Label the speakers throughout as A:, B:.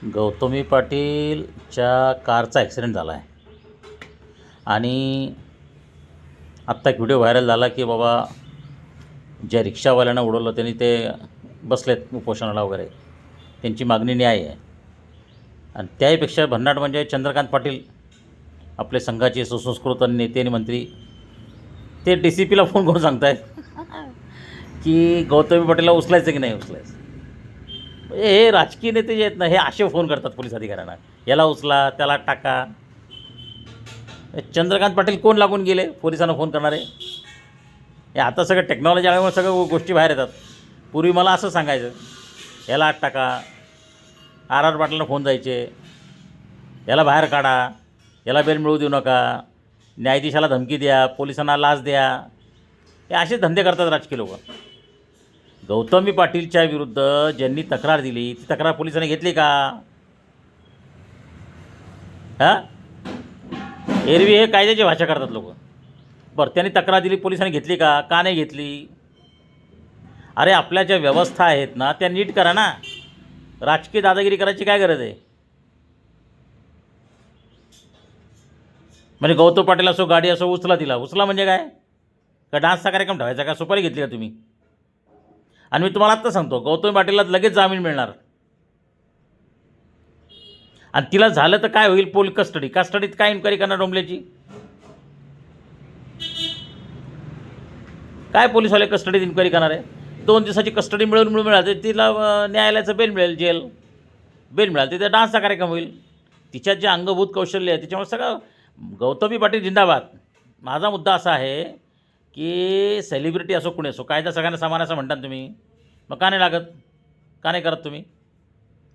A: गौतमी पाटीलच्या कारचा ॲक्सिडेंट झाला आहे आणि आत्ता एक व्हिडिओ व्हायरल झाला की बाबा ज्या रिक्षावाल्यांना उडवलं त्यांनी ते बसलेत उपोषणाला वगैरे, त्यांची मागणी न्याय आहे. आणि त्याहीपेक्षा भन्नाट म्हणजे चंद्रकांत पाटील, आपले संघाचे सुसंस्कृत नेते आणि मंत्री, ते DCPला फोन करून सांगत आहेत की गौतमी पाटीलला उचलायचं की नाही उचलायचं. हे राजकीय नेते जे आहेत ना, हे असे फोन करतात पोलीस अधिकाऱ्यांना, याला उचला, त्याला टाका. चंद्रकांत पाटील कोण लागून गेले पोलिसांना फोन करणारे? हे आता सगळं टेक्नॉलॉजी आल्यामुळे सगळं गोष्टी बाहेर येतात. पूर्वी मला असं सांगायचं, याला आत टाका, RR पाटलांना फोन जायचे, याला बाहेर काढा, याला बेल मिळू देऊ नका, न्यायाधीशाला धमकी द्या, पोलिसांना लाच द्या. हे असे धंदे करतात राजकीय लोक. गौतमी पाटीलच्या विरुद्ध ज्यांनी तक्रार दिली ती तक्रार पोलिसांनी घेतली का? हां, एरवी हे कायद्याची भाषा करतात लोक. बरं, त्यांनी तक्रार दिली, पोलिसांनी घेतली का? का नाही घेतली? अरे, आपल्या ज्या व्यवस्था आहेत ना, त्या नीट करा ना. राजकीय दादागिरी करायची काय गरज आहे? म्हणजे गौतम पाटील असो, गाडी असो, उचला तिला. उचला म्हणजे काय? का डान्सचा कार्यक्रम ठेवायचा का? सुपारी घेतली का तुम्ही? आणि मी तुम्हाला आत्ता सांगतो, गौतमी पाटीलला लगेच जामीन मिळणार. आणि तिला झालं तर काय होईल? पोलीस कस्टडीत काय इन्क्वायरी करणार डोंबल्याची? काय पोलीसवाले कस्टडीत इन्क्वायरी करणार आहे? 2 दिवसाची कस्टडी मिळाली तिला न्यायालयाचं बेल मिळेल, बेल मिळाली तिथे डान्सचा कार्यक्रम होईल. तिच्यात जे अंगभूत कौशल्य आहे त्याच्यामुळे सगळं. गौतमी पाटील जिंदाबाद. माझा मुद्दा असा आहे की सेलिब्रिटी असो, कुणी असो, कायदा सगळ्यांना समान असं म्हणता तुम्ही, मग का नाही लागत? का नाही करत तुम्ही?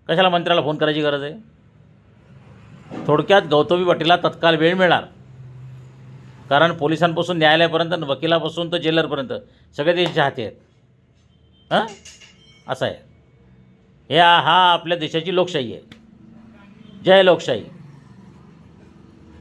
A: कशाला मंत्र्याला फोन करायची गरज आहे? थोडक्यात गौतमी पाटीलला तत्काळ वेळ मिळणार, कारण पोलिसांपासून न्यायालयापर्यंत, वकिलापासून तर जेलरपर्यंत सगळे त्यांच्या हाती आहेत. हां, असं आहे. हा आपल्या देशाची लोकशाही आहे. जय लोकशाही.